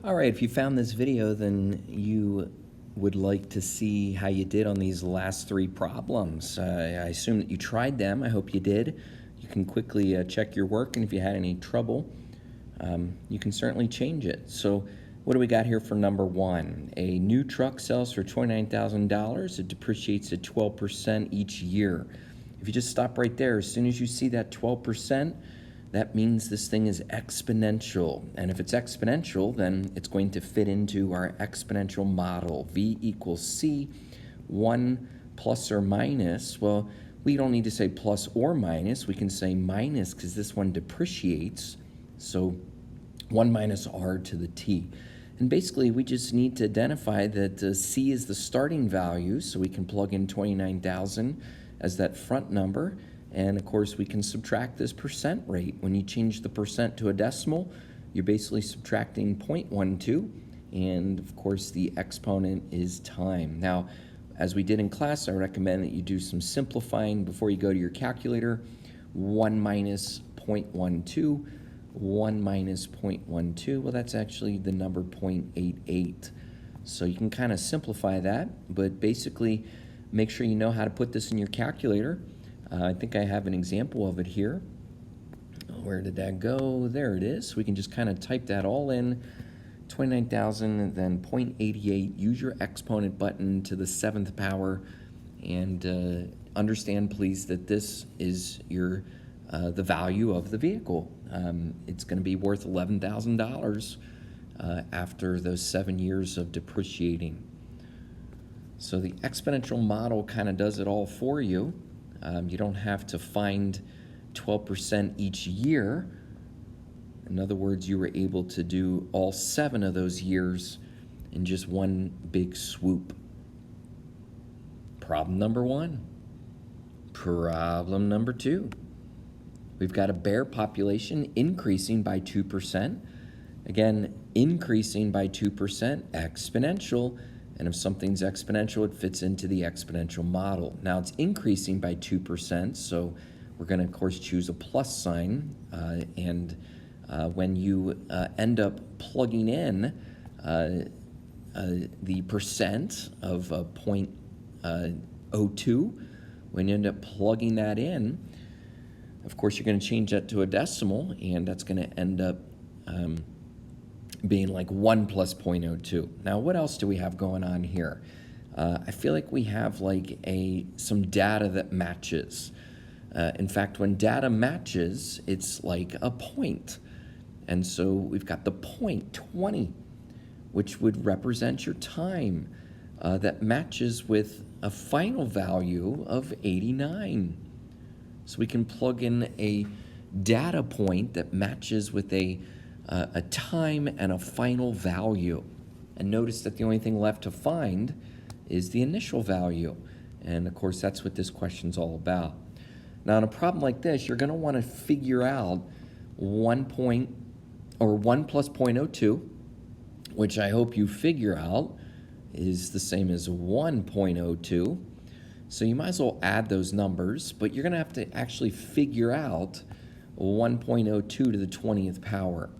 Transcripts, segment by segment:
All right, if you found this video, then you would like to see how you did on these last three problems. I assume that you tried them. I hope you did. You can quickly check your work, and if you had any trouble, you can certainly change it. So what do we got here for number one? A new truck sells for $29,000. It depreciates at 12% each year. If you just stop right there, as soon as you see that 12%, that means this thing is exponential. And if it's exponential, then it's going to fit into our exponential model. V equals C, 1 plus or minus. Well, we don't need to say plus or minus. We can say minus because this one depreciates. So 1 minus r to the t. And basically, we just need to identify that C is the starting value, so we can plug in 29,000 as that front number. And of course, we can subtract this percent rate. When you change the percent to a decimal, you're basically subtracting 0.12. And of course, the exponent is time. Now, as we did in class, I recommend that you do some simplifying before you go to your calculator. 1 minus 0.12, 1 minus 0.12. Well, that's actually the number 0.88. So you can kind of simplify that, but basically make sure you know how to put this in your calculator. I think I have an example of it here. Where did that go? There it is. We can just kind of type that all in. 29,000, then 0.88. Use your exponent button to the 7th power. And understand, please, that this is your the value of the vehicle. It's going to be worth $11,000 after those 7 years of depreciating. So the exponential model kind of does it all for you. You don't have to find 12% each year. In other words, you were able to do all 7 of those years in just one big swoop. Problem number 1. Problem number 2. We've got a bear population increasing by 2%. Again, increasing by 2%, exponential. And if something's exponential, it fits into the exponential model. Now it's increasing by 2%, so we're going to, of course, choose a plus sign. When you end up plugging in the percent of 0.02, when you end up plugging that in, of course, you're going to change that to a decimal, and that's going to end up being like 1 plus 0.02. Now, what else do we have going on here? I feel like we have like some data that matches. In fact, when data matches, it's like a point. And so we've got the point 20, which would represent your time that matches with a final value of 89. So we can plug in a data point that matches with a time and a final value. And notice that the only thing left to find is the initial value. And of course, that's what this question's all about. Now, in a problem like this, you're going to want to figure out 1 plus 0.02, which I hope you figure out is the same as 1.02. So you might as well add those numbers, but you're going to have to actually figure out 1.02 to the 20th power.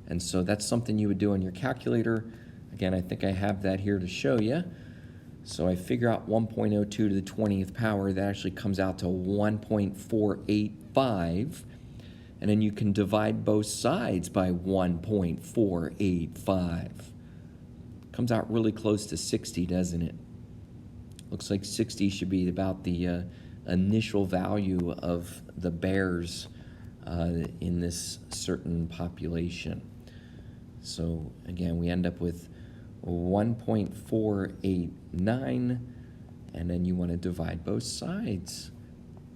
And so that's something you would do on your calculator. Again, I think I have that here to show you. So I figure out 1.02 to the 20th power. That actually comes out to 1.485. And then you can divide both sides by 1.485. Comes out really close to 60, doesn't it? Looks like 60 should be about the initial value of the bears in this certain population. So again, we end up with 1.489, and then you want to divide both sides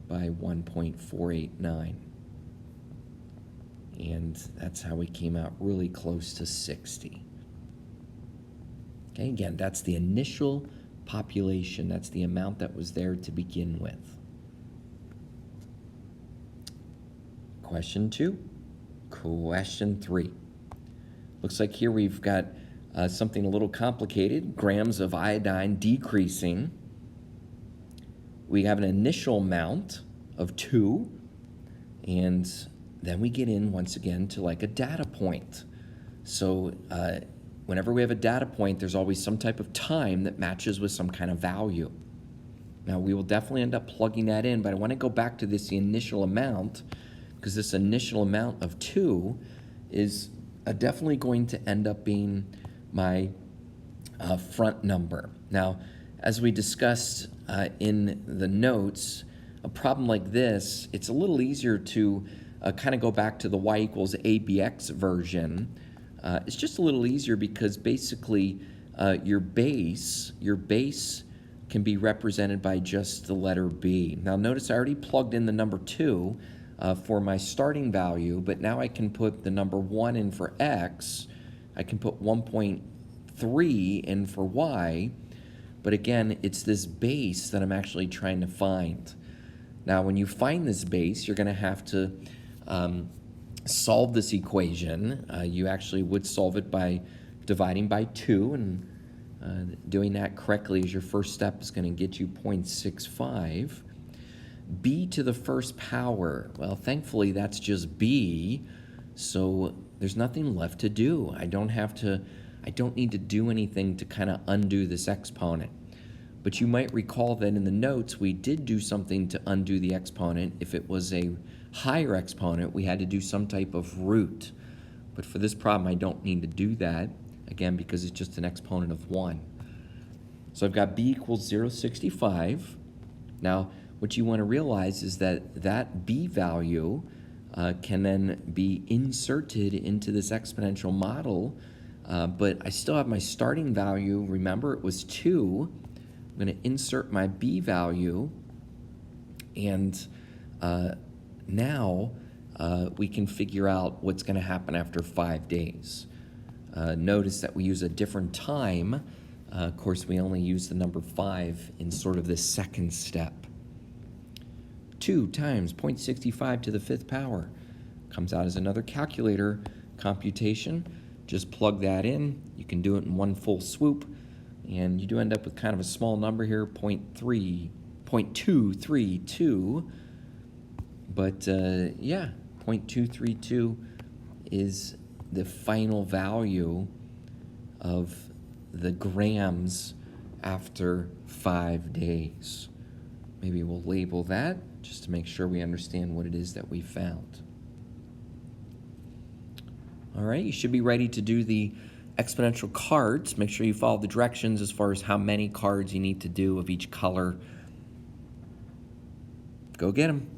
by 1.489. And that's how we came out really close to 60. Okay, again, that's the initial population. That's the amount that was there to begin with. Question 2. Question 3. Looks like here we've got something a little complicated. Grams of iodine decreasing. We have an initial amount of 2, and then we get in once again to like a data point. So whenever we have a data point, there's always some type of time that matches with some kind of value. Now, we will definitely end up plugging that in, but I want to go back to the initial amount, because this initial amount of 2 is definitely going to end up being my front number. Now, as we discussed in the notes, a problem like this, it's a little easier to kind of go back to the y equals ABX version. It's just a little easier because basically your base can be represented by just the letter B. Now notice I already plugged in the number 2 for my starting value, but now I can put the number 1 in for X. I can put 1.3 in for Y, but again, it's this base that I'm actually trying to find. Now, when you find this base, you're going to have to solve this equation. You actually would solve it by dividing by 2, and doing that correctly as your first step is going to get you 0.65. B to the first power, well, thankfully that's just B, so there's nothing left to do. I don't need to do anything to kind of undo this exponent. But you might recall that in the notes we did do something to undo the exponent. If it was a higher exponent, we had to do some type of root. But for this problem, I don't need to do that, again, because it's just an exponent of 1. So I've got B equals 0.65. Now, what you want to realize is that that B value can then be inserted into this exponential model, but I still have my starting value. Remember, it was 2. I'm going to insert my B value, and now we can figure out what's going to happen after 5 days. Notice that we use a different time. Of course, we only use the number 5 in sort of this second step. 2 times 0.65 to the 5th power comes out as another calculator computation. Just plug that in. You can do it in one full swoop, and you do end up with kind of a small number here, 0.232. But yeah, 0.232 is the final value of the grams after 5 days. Maybe we'll label that just to make sure we understand what it is that we found. All right, you should be ready to do the exponential cards. Make sure you follow the directions as far as how many cards you need to do of each color. Go get them.